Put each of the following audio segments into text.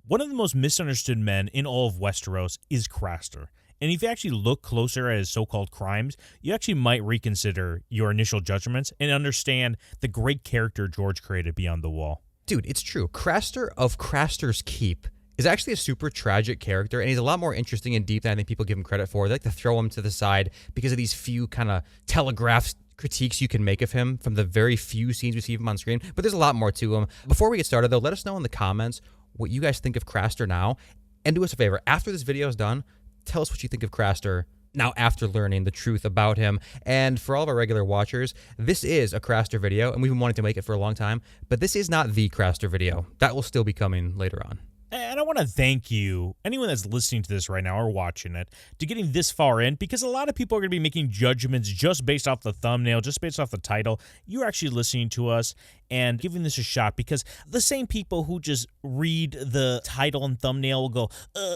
One of the most misunderstood men in all of Westeros is Craster. And if you actually look closer at his so-called crimes, you actually might reconsider your initial judgments and understand the great character George created beyond the wall. Dude, it's true. Craster of Craster's Keep is actually a super tragic character, and he's a lot more interesting and deep than I think people give him credit for. They like to throw him to the side because of these few kind of telegraph critiques you can make of him from the very few scenes we see of him on screen, but there's a lot more to him. Before we get started, though, let us know in the comments what you guys think of Craster now, and do us a favor. After this video is done, tell us what you think of Craster now after learning the truth about him. And for all of our regular watchers, this is a Craster video, and we've been wanting to make it for a long time, but this is not the Craster video. That will still be coming later on. And I want to thank you, anyone that's listening to this right now or watching it, to getting this far in, because a lot of people are going to be making judgments just based off the thumbnail, just based off the title. You're actually listening to us and giving this a shot, because the same people who just read the title and thumbnail will go,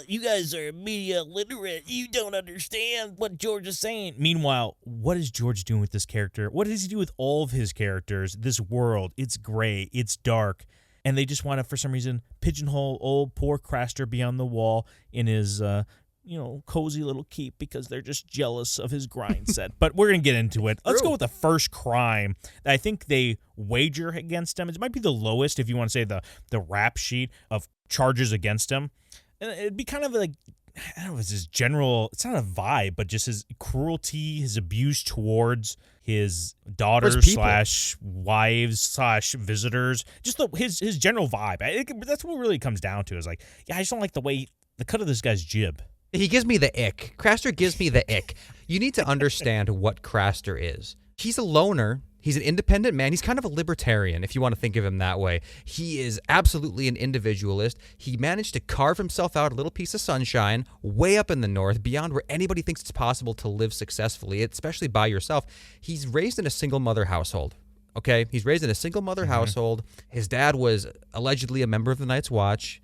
you guys are media literate. You don't understand what George is saying. Meanwhile, what is George doing with this character? What does he do with all of his characters? This world, it's gray, it's dark. And they just want to, for some reason, pigeonhole old poor Craster beyond the wall in his, cozy little keep because they're just jealous of his grind set. But we're going to get into it. Let's go with the first crime that I think they wager against him. It might be the lowest, if you want to say the rap sheet of charges against him. And it'd be kind of like, I don't know if it's his general, it's not a vibe, but just his cruelty, his abuse towards his daughters / wives / visitors, just his general vibe. I think that's what it really comes down to, is like, yeah, I just don't like the cut of this guy's jib. He gives me the ick. Craster gives me the ick. You need to understand what Craster is. He's a loner. He's an independent man. He's kind of a libertarian, if you want to think of him that way. He is absolutely an individualist. He managed to carve himself out a little piece of sunshine way up in the north, beyond where anybody thinks it's possible to live successfully, especially by yourself. He's raised in a single mother household. Okay? He's raised in a single mother household. His dad was allegedly a member of the Night's Watch.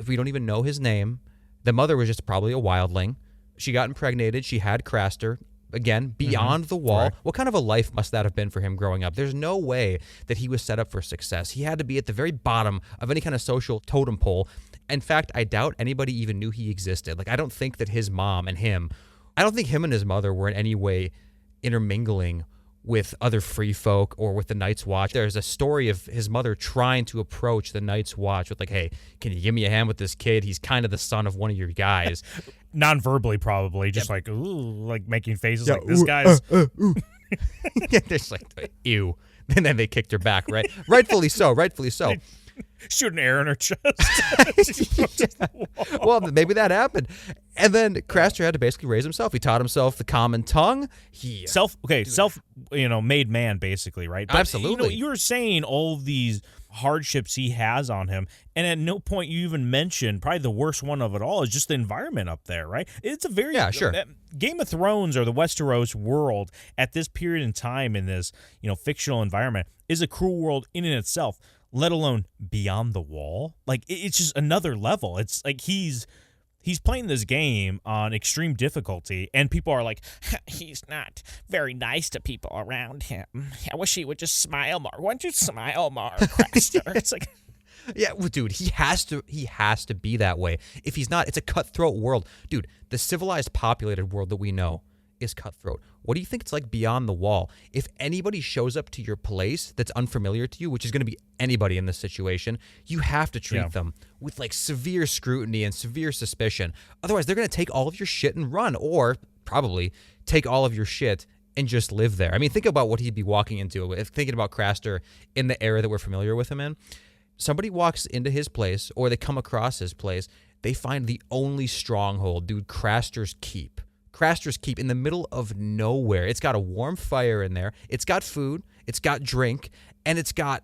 We don't even know his name. The mother was just probably a wildling. She got impregnated. She had Craster. Again, beyond the wall. Right. What kind of a life must that have been for him growing up? There's no way that he was set up for success. He had to be at the very bottom of any kind of social totem pole. In fact, I doubt anybody even knew he existed. Like, I don't think that his mom and him, I don't think him and his mother were in any way intermingling with other free folk or with the Night's Watch. There's a story of his mother trying to approach the Night's Watch with like, hey, can you give me a hand with this kid? He's kind of the son of one of your guys. Non-verbally, probably, just like, ooh, like making faces like this guy's. Yeah, they're just like, ew. And then they kicked her back, right? Rightfully so. Shoot an arrow in her chest. Well, maybe that happened. And then Craster had to basically raise himself. He taught himself the common tongue. Made man, basically, right? But, absolutely. You were saying all of these hardships he has on him, and at no point you even mentioned probably the worst one of it all is just the environment up there, right? It's a very Game of Thrones or the Westeros world at this period in time in this fictional environment is a cruel world in and itself, let alone beyond the wall. Like, it's just another level. It's like he's playing this game on extreme difficulty, and people are like, he's not very nice to people around him. I wish he would just smile more. Why don't you smile more, Craster? It's like, yeah, well, dude, he has to be that way. If he's not, it's a cutthroat world. Dude, the civilized, populated world that we know is cutthroat. What do you think it's like beyond the wall? If anybody shows up to your place that's unfamiliar to you, which is going to be anybody in this situation, you have to treat them with like severe scrutiny and severe suspicion. Otherwise, they're going to take all of your shit and run, or probably take all of your shit and just live there. I mean, think about what he'd be walking into. If thinking about Craster in the era that we're familiar with him in, somebody walks into his place or they come across his place, they find the only stronghold, dude, Craster's Keep. Craster's Keep in the middle of nowhere. It's got a warm fire in there. It's got food. It's got drink. And it's got,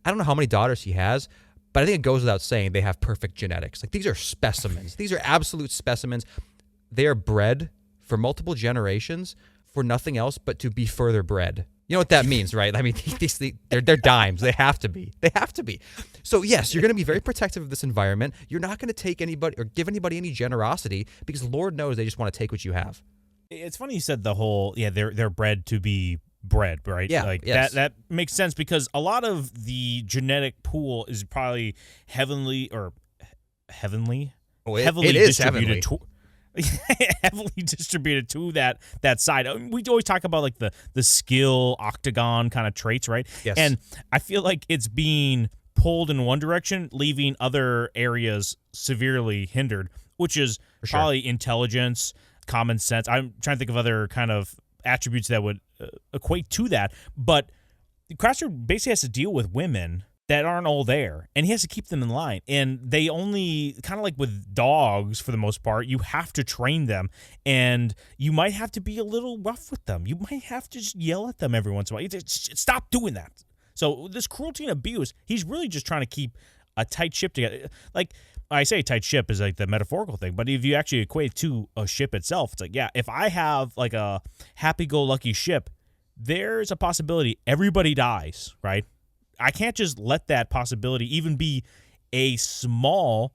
I don't know how many daughters he has, but I think it goes without saying they have perfect genetics. Like, these are specimens. These are absolute specimens. They are bred for multiple generations for nothing else but to be further bred. You know what that means, right? I mean, they're dimes. They have to be. So, yes, you're going to be very protective of this environment. You're not going to take anybody or give anybody any generosity because Lord knows they just want to take what you have. It's funny you said the whole, they're bred to be bred, right? Yeah, like yes. that makes sense because a lot of the genetic pool is probably heavily or heavenly, Oh, heavily it is distributed heavenly. heavily distributed to that side. We always talk about like the skill octagon kind of traits, right? Yes. And I feel like it's being pulled in one direction, leaving other areas severely hindered, which is For sure. probably intelligence, common sense. I'm trying to think of other kind of attributes that would equate to that, but Craster basically has to deal with women that aren't all there, and he has to keep them in line. And they only, kind of like with dogs for the most part, you have to train them, and you might have to be a little rough with them. You might have to just yell at them every once in a while. Stop doing that. So this cruelty and abuse, he's really just trying to keep a tight ship together. Like, I say tight ship is like the metaphorical thing, but if you actually equate it to a ship itself, it's like, yeah, if I have like a happy-go-lucky ship, there's a possibility everybody dies, right? I can't just let that possibility even be a small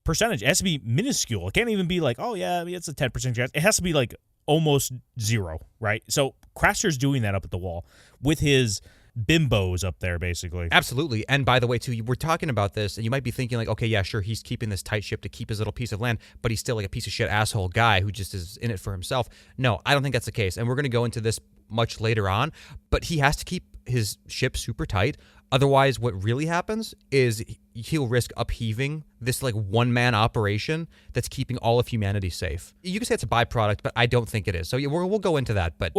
percentage. It has to be minuscule. It can't even be like, oh, yeah, it's a 10% chance. It has to be like almost zero, right? So Craster's doing that up at the wall with his bimbos up there, basically. Absolutely. And by the way, too, we're talking about this, and you might be thinking like, okay, yeah, sure, he's keeping this tight ship to keep his little piece of land, but he's still like a piece of shit asshole guy who just is in it for himself. No, I don't think that's the case. And we're going to go into this much later on, but he has to keep his ship super tight. Otherwise, what really happens is he'll risk upheaving this like one-man operation that's keeping all of humanity safe. You can say it's a byproduct, but I don't think it is. So yeah, we'll go into that. But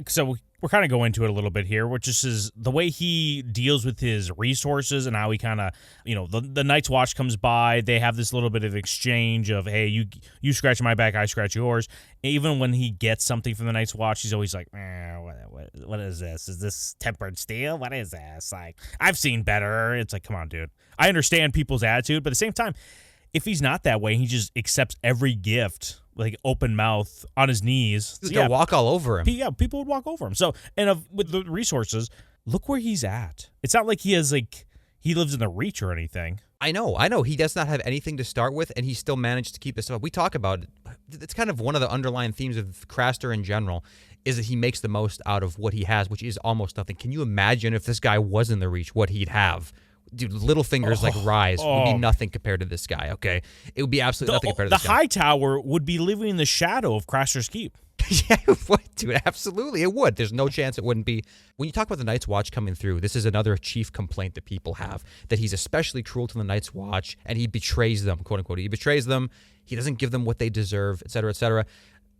so we're kind of going into it a little bit here, which is the way he deals with his resources and how he kind of, the Night's Watch comes by. They have this little bit of exchange of, hey, you scratch my back, I scratch yours. Even when he gets something from the Night's Watch, he's always like, what is this? Is this tempered steel? What is this? Like, I've seen better. It's like, come on, dude. I understand people's attitude, but at the same time, if he's not that way, he just accepts every gift, like open mouth, on his knees. They'll walk all over him. Yeah, people would walk over him. So, and with the resources, look where he's at. It's not like he lives in the Reach or anything. I know. He does not have anything to start with, and he still managed to keep this up. We talk about it. It's kind of one of the underlying themes of Craster in general, is that he makes the most out of what he has, which is almost nothing. Can you imagine if this guy was in the Reach, what he'd have? Dude, Littlefinger's like Rise would be nothing compared to this guy, okay? It would be absolutely nothing compared to this guy. The High Tower would be living in the shadow of Craster's Keep. Yeah, dude, absolutely, it would. There's no chance it wouldn't be. When you talk about the Night's Watch coming through, this is another chief complaint that people have, that he's especially cruel to the Night's Watch, and he betrays them, quote unquote. He betrays them. He doesn't give them what they deserve, et cetera, et cetera.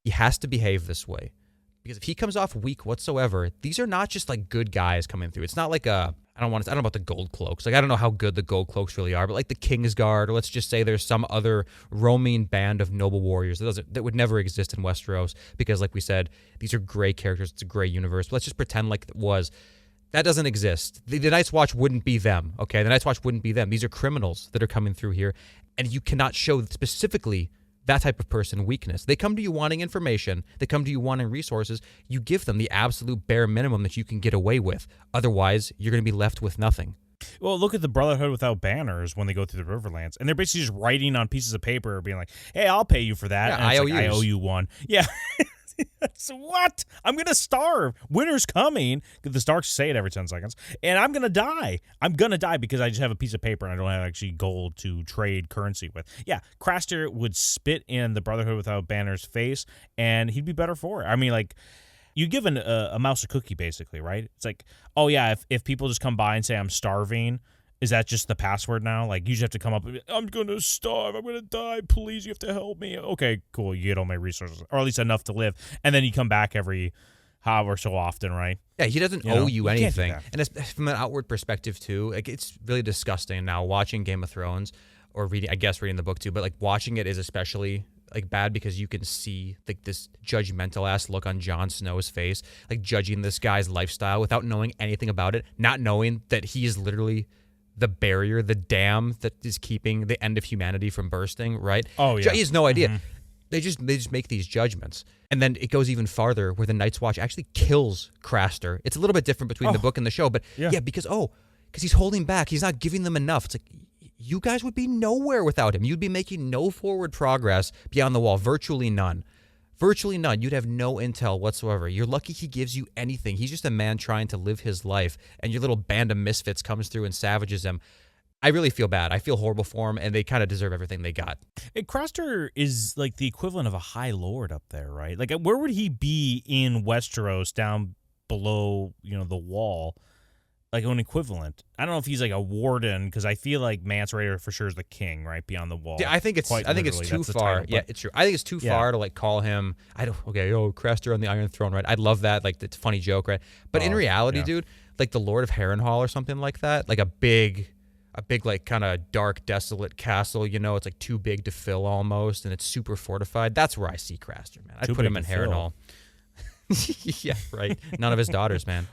He has to behave this way. Because if he comes off weak whatsoever, these are not just like good guys coming through. It's not like I don't know about the gold cloaks. Like, I don't know how good the gold cloaks really are, but like the Kingsguard, or let's just say there's some other roaming band of noble warriors that would never exist in Westeros, because like we said, these are gray characters. It's a gray universe. But let's just pretend like it was. That doesn't exist. The Night's Watch wouldn't be them, okay? The Night's Watch wouldn't be them. These are criminals that are coming through here, and you cannot show specifically that type of person weakness. They come to you wanting information. They come to you wanting resources. You give them the absolute bare minimum that you can get away with. Otherwise, you're going to be left with nothing. Well, look at the Brotherhood without banners when they go through the Riverlands. And they're basically just writing on pieces of paper being like, hey, I'll pay you for that. Yeah, and I owe you one. Yeah. So what? I'm going to starve. Winter's coming. The Starks say it every 10 seconds. And I'm going to die. I'm going to die because I just have a piece of paper and I don't have actually gold to trade currency with. Yeah, Craster would spit in the Brotherhood without banners face and he'd be better for it. I mean, like, you give a mouse a cookie, basically, right? It's like, oh, yeah, if people just come by and say I'm starving, is that just the password now? Like, you just have to come up and be, I'm going to starve. I'm going to die. Please, you have to help me. Okay, cool. You get all my resources, or at least enough to live. And then you come back every however so often, right? Yeah, he doesn't owe you anything. And it's, from an outward perspective, too, like, it's really disgusting now watching Game of Thrones, or reading the book, too. But, like, watching it is especially like bad because you can see like this judgmental ass look on Jon Snow's face, like judging this guy's lifestyle without knowing anything about it, not knowing that he is literally the barrier, the dam that is keeping the end of humanity from bursting, right? Oh, yeah. He has no idea. Mm-hmm. They just make these judgments. And then it goes even farther where the Night's Watch actually kills Craster. It's a little bit different between the book and the show, but because he's holding back. He's not giving them enough. It's like, you guys would be nowhere without him. You'd be making no forward progress beyond the wall, virtually none. Virtually none. You'd have no intel whatsoever. You're lucky he gives you anything. He's just a man trying to live his life, and your little band of misfits comes through and savages him. I really feel bad. I feel horrible for him, and they kind of deserve everything they got. Craster is like the equivalent of a High Lord up there, right? Like, where would he be in Westeros down below, the wall? Like an equivalent. I don't know if he's like a warden, because I feel like Mance Rayder for sure is the king, right, beyond the wall. Yeah, I think it's too far. Yeah, it's true. I think it's too far to like call him. Craster on the Iron Throne, right? I'd love that. Like, it's a funny joke, right? But in reality, dude, like the Lord of Harrenhal or something like that, like a big like kind of dark, desolate castle. It's like too big to fill almost, and it's super fortified. That's where I see Craster, man. I'd put him in Harrenhal. Yeah, right. None of his daughters, man.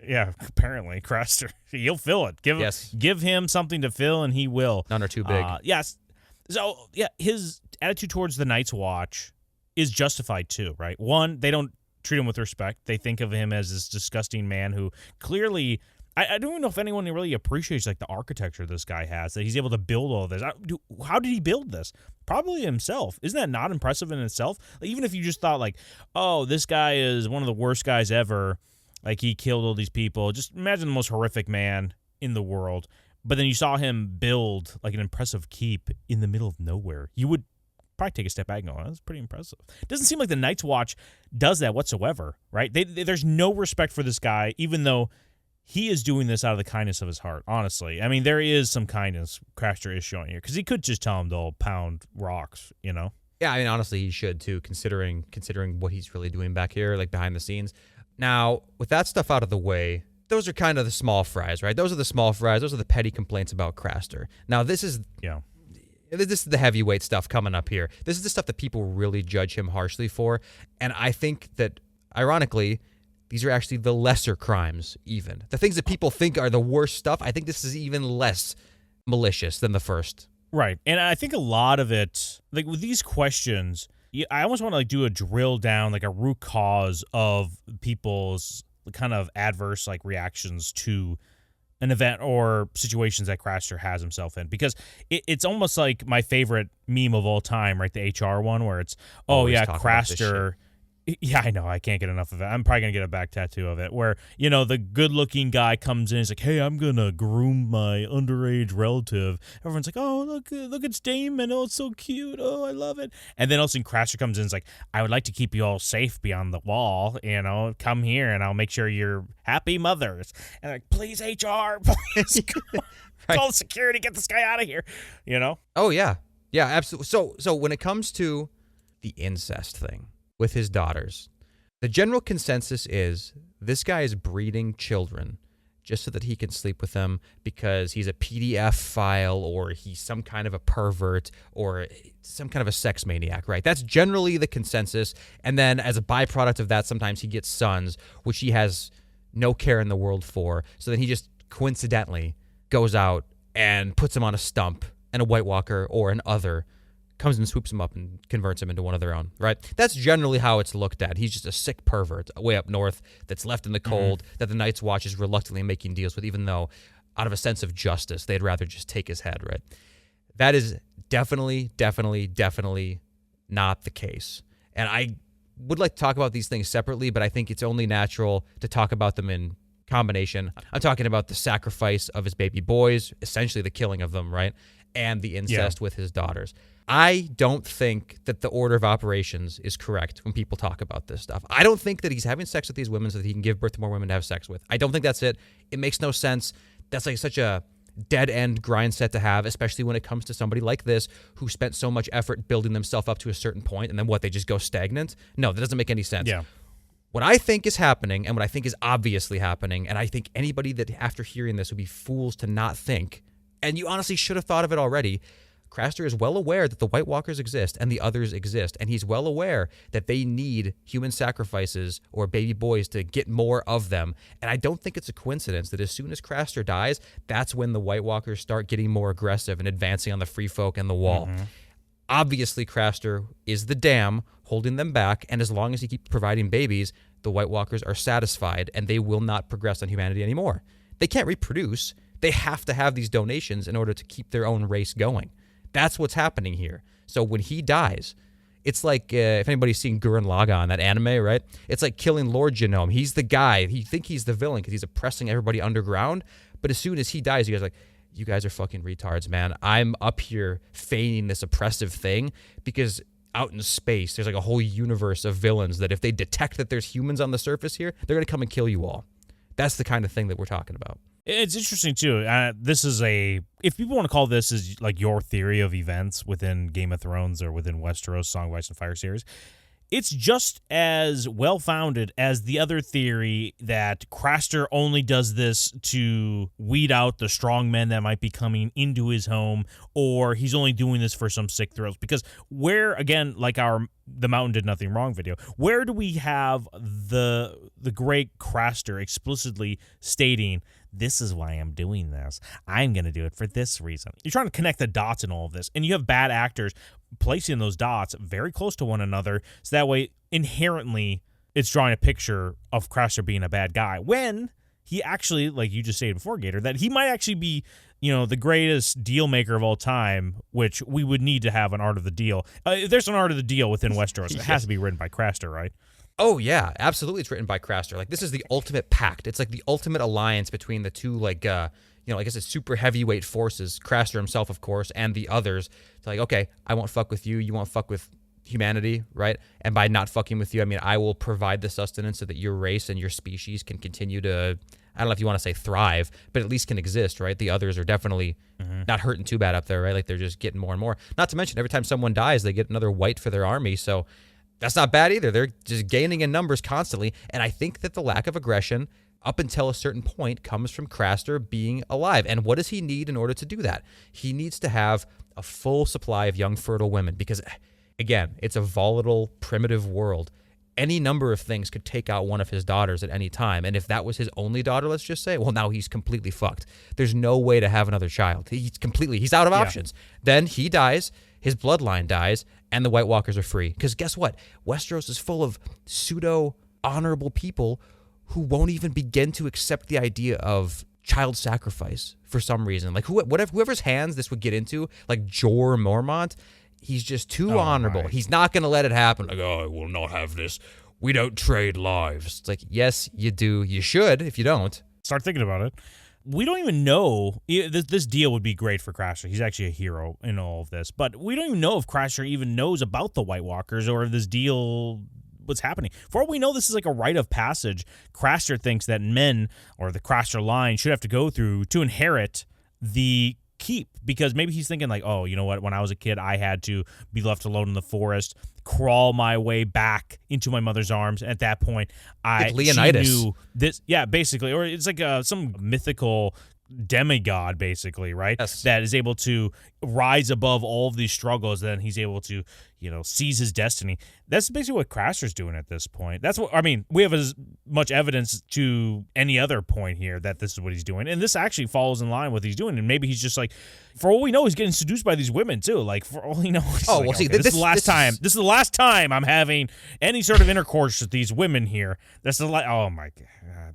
Yeah, apparently, Craster. He'll fill it. Give him something to fill, and he will. None are too big. Yes. So, his attitude towards the Night's Watch is justified, too, right? One, they don't treat him with respect. They think of him as this disgusting man who clearly... I don't know if anyone really appreciates, like, the architecture this guy has, that he's able to build all this. How did he build this? Probably himself. Isn't that not impressive in itself? Like, even if you just thought, like, oh, this guy is one of the worst guys ever... Like, he killed all these people. Just imagine the most horrific man in the world. But then you saw him build, like, an impressive keep in the middle of nowhere. You would probably take a step back and go, that's pretty impressive. It doesn't seem like the Night's Watch does that whatsoever, right? There's no respect for this guy, even though he is doing this out of the kindness of his heart, honestly. I mean, there is some kindness Craster is showing here, because he could just tell him to pound rocks, Yeah, I mean, honestly, he should, too, considering what he's really doing back here, like, behind the scenes. Now, with that stuff out of the way, those are kind of the small fries, right? Those are the small fries. Those are the petty complaints about Craster. Now, this is the heavyweight stuff coming up here. This is the stuff that people really judge him harshly for. And I think that, ironically, these are actually the lesser crimes, even. The things that people think are the worst stuff, I think this is even less malicious than the first. Right. And I think a lot of it, like with these questions... I almost want to like do a drill down, like a root cause of people's kind of adverse like reactions to an event or situations that Craster has himself in, because it's almost like my favorite meme of all time, right? The HR one where it's, Craster. Yeah, I know. I can't get enough of it. I'm probably going to get a back tattoo of it where, the good-looking guy comes in. He's like, hey, I'm going to groom my underage relative. Everyone's like, oh, look, it's Damon. Oh, it's so cute. Oh, I love it. And then all of a sudden Craster comes in and is like, I would like to keep you all safe beyond the wall. Come here and I'll make sure you're happy mothers. And like, please, HR, please call security. Get this guy out of here, Oh, yeah. Yeah, absolutely. So when it comes to the incest thing, with his daughters, the general consensus is this guy is breeding children just so that he can sleep with them because he's a PDF file or he's some kind of a pervert or some kind of a sex maniac, right? That's generally the consensus. And then as a byproduct of that, sometimes he gets sons, which he has no care in the world for. So then he just coincidentally goes out and puts him on a stump, and a White Walker or an other comes and swoops him up and converts him into one of their own, right? That's generally how it's looked at. He's just a sick pervert way up north that's left in the cold that the Night's Watch is reluctantly making deals with, even though out of a sense of justice, they'd rather just take his head, right? That is definitely not the case. And I would like to talk about these things separately, but I think it's only natural to talk about them in combination. I'm talking about the sacrifice of his baby boys, essentially the killing of them, right? And the incest with his daughters. I don't think that the order of operations is correct when people talk about this stuff. I don't think that he's having sex with these women so that he can give birth to more women to have sex with. I don't think that's it. It makes no sense. That's like such a dead-end grind set to have, especially when it comes to somebody like this who spent so much effort building themselves up to a certain point, and then they just go stagnant? No, that doesn't make any sense. Yeah. What I think is happening, and what I think is obviously happening, and I think anybody that after hearing this would be fools to not think, and you honestly should have thought of it already, Craster is well aware that the White Walkers exist and the others exist, and he's well aware that they need human sacrifices or baby boys to get more of them. And I don't think it's a coincidence that as soon as Craster dies, that's when the White Walkers start getting more aggressive and advancing on the free folk and the wall. Obviously, Craster is the dam holding them back, and as long as he keeps providing babies, the White Walkers are satisfied and they will not progress on humanity anymore. They can't reproduce. They have to have these donations in order to keep their own race going. That's what's happening here. So when he dies, it's like, if anybody's seen Gurren Lagann, that anime, right? It's like killing Lord Genome. He's the guy. You think he's the villain because he's oppressing everybody underground. But as soon as he dies, you guys are like, you guys are fucking retards, man. I'm up here feigning this oppressive thing because out in space, there's like a whole universe of villains that if they detect that there's humans on the surface here, they're going to come and kill you all. That's the kind of thing that we're talking about. It's interesting, too. This is if people want to call this as like your theory of events within Game of Thrones or within Westeros, Song of Ice and Fire series, it's just as well-founded as the other theory that Craster only does this to weed out the strong men that might be coming into his home, or he's only doing this for some sick thrills. Because where, again, like the Mountain Did Nothing Wrong video, where do we have the great Craster explicitly stating, this is why I'm doing this. I'm going to do it for this reason. You're trying to connect the dots in all of this, and you have bad actors placing those dots very close to one another, so that way, inherently, it's drawing a picture of Craster being a bad guy, when he actually, like you just stated before, Gator, that he might actually be, the greatest deal maker of all time, which we would need to have an Art of the Deal. If there's an Art of the Deal within Westeros, it has to be written by Craster, right? Oh, yeah, absolutely. It's written by Craster. Like, this is the ultimate pact. It's like the ultimate alliance between the two, like, I guess it's super heavyweight forces, Craster himself, of course, and the others. It's like, okay, I won't fuck with you. You won't fuck with humanity, right? And by not fucking with you, I mean, I will provide the sustenance so that your race and your species can continue to, I don't know if you want to say thrive, but at least can exist, right? The others are definitely not hurting too bad up there, right? Like, they're just getting more and more. Not to mention, every time someone dies, they get another white for their army, so that's not bad either. They're just gaining in numbers constantly. And I think that the lack of aggression up until a certain point comes from Craster being alive. And what does he need in order to do that? He needs to have a full supply of young, fertile women because, again, it's a volatile, primitive world. Any number of things could take out one of his daughters at any time. And if that was his only daughter, let's just say, well, now he's completely fucked. There's no way to have another child. He's out of options. Then he dies, his bloodline dies, and the White Walkers are free. Because guess what? Westeros is full of pseudo-honorable people who won't even begin to accept the idea of child sacrifice for some reason. Like, whoever's hands this would get into, like Jorah Mormont, he's just too honorable. My. He's not going to let it happen. Like, I will not have this. We don't trade lives. It's like, yes, you do. You should if you don't. Start thinking about it. We don't even know. This deal would be great for Craster. He's actually a hero in all of this. But we don't even know if Craster even knows about the White Walkers or if this deal, what's happening. For all we know, this is like a rite of passage. Craster thinks that men, or the Craster line, should have to go through to inherit the keep, because maybe he's thinking like, oh, you know what, when I was a kid I had to be left alone in the forest, crawl my way back into my mother's arms. At that point, she knew this, basically, or it's like some mythical demigod, basically, right? Yes. That is able to rise above all of these struggles. Then he's able to, seize his destiny. That's basically what Craster's doing at this point. That's what, I mean, we have as much evidence to any other point here that this is what he's doing. And this actually falls in line with what he's doing. And maybe he's just like, for all we know, he's getting seduced by these women too. Like, for all we know, this is the last time. This is the last time I'm having any sort of intercourse with these women here. That's the oh my God.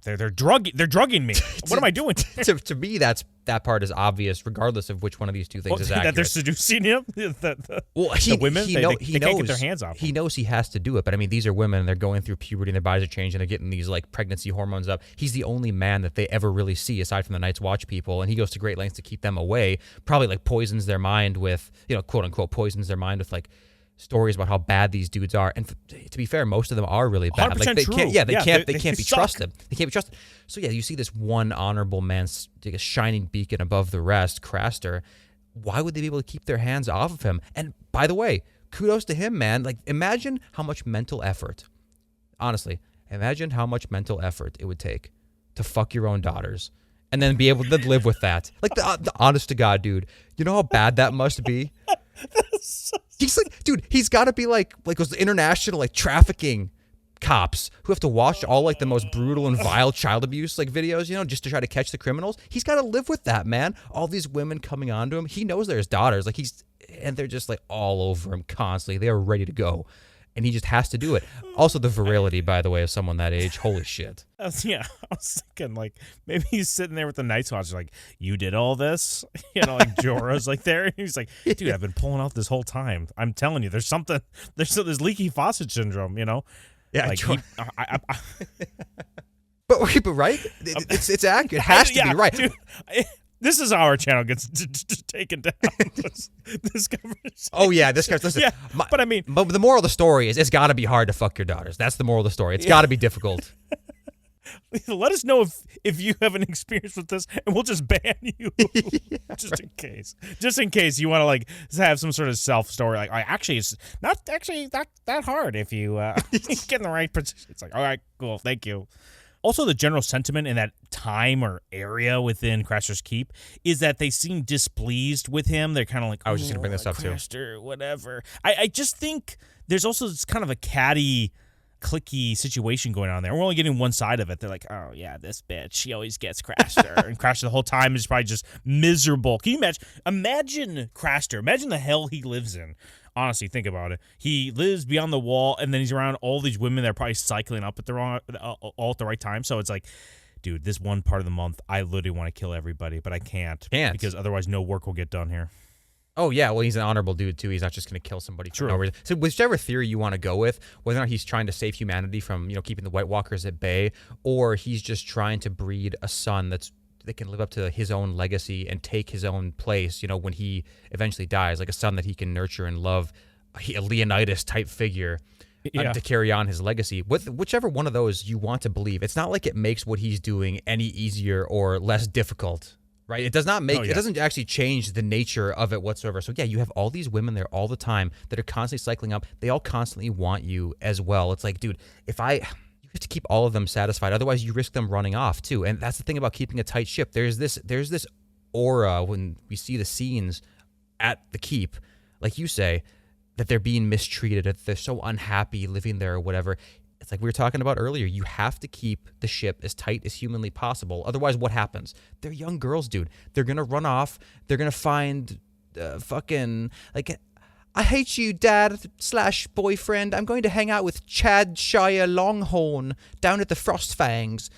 They're drugging me. What am I doing? to me, that part is obvious, regardless of which one of these two things is accurate. That they're seducing him. The women, they can't get their hands off him. He knows he has to do it, but I mean, these are women, and they're going through puberty, and their bodies are changing, and they're getting these like pregnancy hormones up. He's the only man that they ever really see, aside from the Night's Watch people, and he goes to great lengths to keep them away. Probably like poisons their mind with, quote unquote, poisons their mind with like stories about how bad these dudes are. And to be fair, most of them are really bad. Like they true. can't, they can't be suck. trusted. They can't be trusted. So yeah, you see this one honorable man, like a shining beacon above the rest, Craster. Why would they be able to keep their hands off of him? And by the way, kudos to him, man. Like, imagine how much mental effort, honestly, imagine how much mental effort it would take to fuck your own daughters and then be able to live with that. Like, the honest to God, dude, you know how bad that must be? He's like, dude, he's got to be like those international like trafficking cops who have to watch all like the most brutal and vile child abuse like videos, just to try to catch the criminals. He's got to live with that, man. All these women coming onto him. He knows they're his daughters. Like and they're just like all over him constantly. They are ready to go. And he just has to do it. Also, the virility, by the way, of someone that age. Holy shit. I was thinking, like, maybe he's sitting there with the Night's Watch, like, you did all this? Like, Jorah's, like, there. And he's like, dude, I've been pulling out this whole time. I'm telling you, there's leaky faucet syndrome, Yeah, like, but right? It's accurate. It has to be right. Dude, This is how our channel gets taken down. This conversation. Oh yeah, this guy's listen. Yeah, but I mean, but the moral of the story is it's got to be hard to fuck your daughters. That's the moral of the story. It's got to be difficult. Let us know if you have an experience with this, and we'll just ban you, in case. Just in case you want to like have some sort of self story. Like, actually, it's not actually that hard if you get in the right position. It's like, all right, cool, thank you. Also, the general sentiment in that time or area within Craster's Keep is that they seem displeased with him. They're kind of like, I was just gonna bring this up too. Craster, whatever. I just think there's also this kind of a catty, clicky situation going on there. We're only getting one side of it. They're like, oh yeah, this bitch, she always gets Craster, and Craster the whole time is probably just miserable. Can you imagine Craster? Imagine the hell he lives in. Honestly, think about it. He lives beyond the wall, and then he's around all these women that are probably cycling up at all at the right time. So it's like, dude, this one part of the month, I literally want to kill everybody, but I can't because otherwise no work will get done here. Oh, yeah. Well, he's an honorable dude, too. He's not just going to kill somebody for no reason. So whichever theory you want to go with, whether or not he's trying to save humanity from, keeping the White Walkers at bay, or he's just trying to breed a son that can live up to his own legacy and take his own place, when he eventually dies, like a son that he can nurture and love, a Leonidas-type figure to carry on his legacy. Whichever one of those you want to believe, it's not like it makes what he's doing any easier or less difficult. Right? It does not make, it doesn't actually change the nature of it whatsoever. So yeah, you have all these women there all the time that are constantly cycling up. They all constantly want you as well. It's like, dude, you have to keep all of them satisfied. Otherwise you risk them running off too. And that's the thing about keeping a tight ship. There's this aura when we see the scenes at the keep, like you say, that they're being mistreated, that they're so unhappy living there or whatever. It's like we were talking about earlier. You have to keep the ship as tight as humanly possible. Otherwise, what happens? They're young girls, dude. They're going to run off. They're going to find fucking, like, I hate you, dad/boyfriend. I'm going to hang out with Chad Shire Longhorn down at the Frostfangs.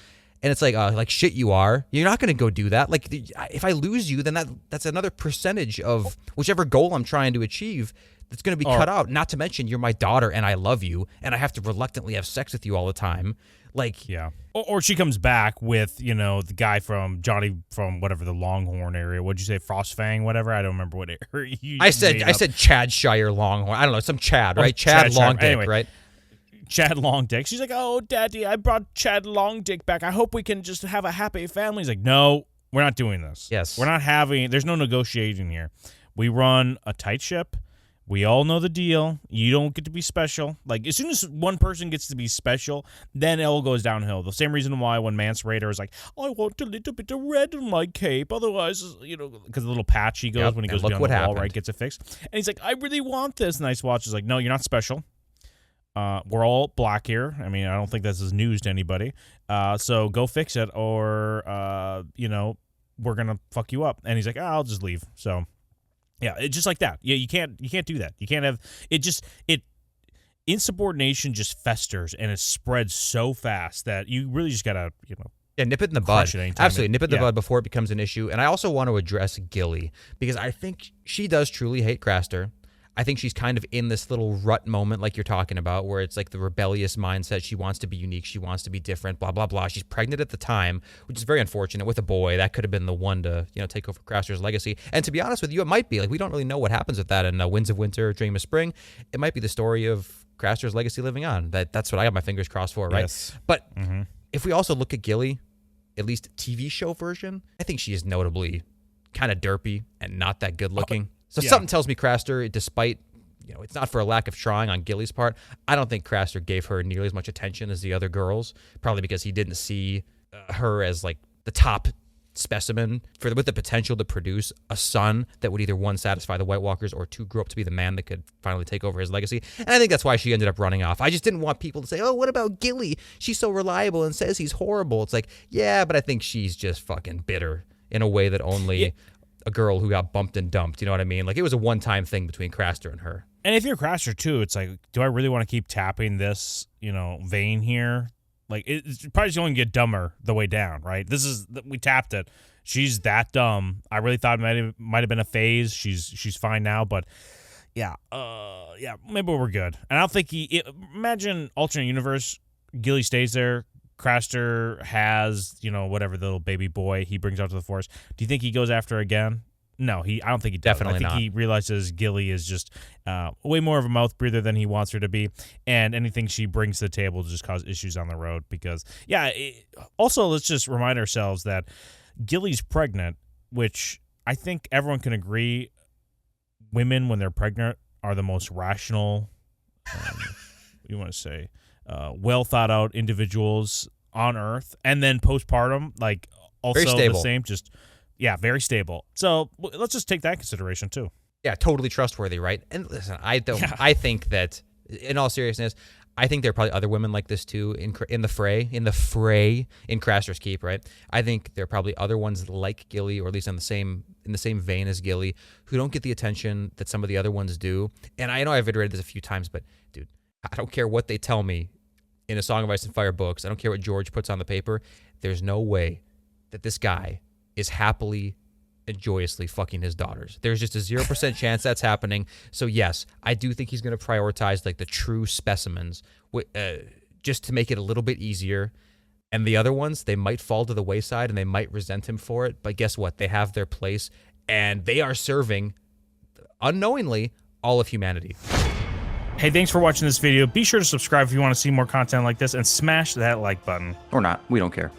And it's like shit you are. You're not going to go do that. Like, if I lose you, then that's another percentage of whichever goal I'm trying to achieve that's going to be cut out. Not to mention, you're my daughter, and I love you, and I have to reluctantly have sex with you all the time. Like, yeah. Or she comes back with, the guy from Johnny from whatever, the Longhorn area. What'd you say, Frostfang, whatever? I don't remember what area you I said Chad Shire Longhorn. I don't know, some Chad, right? Chad Longdick, anyway, right? Chad Longdick. She's like, oh, Daddy, I brought Chad Longdick back. I hope we can just have a happy family. He's like, no, we're not doing this. Yes. We're not there's no negotiating here. We run a tight ship. We all know the deal. You don't get to be special. Like, as soon as one person gets to be special, then it all goes downhill. The same reason why when Mance Rayder is like, I want a little bit of red in my cape. Otherwise, because the little patch he goes when he goes beyond the wall, right, gets it fixed. And he's like, I really want this. And Ice Watch is like, no, you're not special. We're all black here. I mean, I don't think this is news to anybody. So go fix it or, we're going to fuck you up. And he's like, I'll just leave. So... yeah, it's just like that. Yeah, you can't do that. You can't have insubordination just festers and it spreads so fast that you really just gotta, nip it in the bud. Absolutely, nip it in the bud before it becomes an issue. And I also want to address Gilly because I think she does truly hate Craster. I think she's kind of in this little rut moment like you're talking about where it's like the rebellious mindset. She wants to be unique. She wants to be different, blah, blah, blah. She's pregnant at the time, which is very unfortunate with a boy. That could have been the one to, take over Craster's legacy. And to be honest with you, it might be. Like, we don't really know what happens with that in Winds of Winter, Dream of Spring. It might be the story of Craster's legacy living on. That's what I have my fingers crossed for, right? Yes. But if we also look at Gilly, at least TV show version, I think she is notably kind of derpy and not that good looking. So something tells me Craster, despite, it's not for a lack of trying on Gilly's part, I don't think Craster gave her nearly as much attention as the other girls, probably because he didn't see her as like the top specimen with the potential to produce a son that would either one, satisfy the White Walkers or two, grow up to be the man that could finally take over his legacy. And I think that's why she ended up running off. I just didn't want people to say, oh, what about Gilly? She's so reliable and says he's horrible. It's like, yeah, but I think she's just fucking bitter in a way that only a girl who got bumped and dumped, you know what I mean? Like, it was a one-time thing between Craster and her. And if you're Craster too, it's like, do I really want to keep tapping this, vein here? Like, it's probably just going to get dumber the way down, right? We tapped it. She's that dumb. I really thought it might have been a phase. She's fine now, but maybe we're good. And I don't think imagine alternate universe, Gilly stays there, Craster has, whatever the little baby boy he brings out to the forest, do you think he goes after again? No, I don't think he does. Definitely I think not. he realizes Gilly is just way more of a mouth breather than he wants her to be, and anything she brings to the table just cause issues on the road. Because, also let's just remind ourselves that Gilly's pregnant, which I think everyone can agree, women when they're pregnant are the most rational, you want to say, well thought out individuals on Earth, and then postpartum, like also the same, just. Yeah, very stable. So let's just take that into consideration too. Yeah, totally trustworthy, right? And listen, I think that, in all seriousness, I think there are probably other women like this too in the fray in Craster's Keep, right? I think there are probably other ones like Gilly, or at least in the same vein as Gilly, who don't get the attention that some of the other ones do. And I know I've iterated this a few times, but dude, I don't care what they tell me in a Song of Ice and Fire books. I don't care what George puts on the paper. There's no way that this guy is happily and joyously fucking his daughters. There's just a 0% chance that's happening. So yes, I do think he's going to prioritize like the true specimens, just to make it a little bit easier. And the other ones, they might fall to the wayside and they might resent him for it. But guess what? They have their place, and they are serving, unknowingly, all of humanity. Hey, thanks for watching this video. Be sure to subscribe if you want to see more content like this, and smash that like button. Or not. We don't care.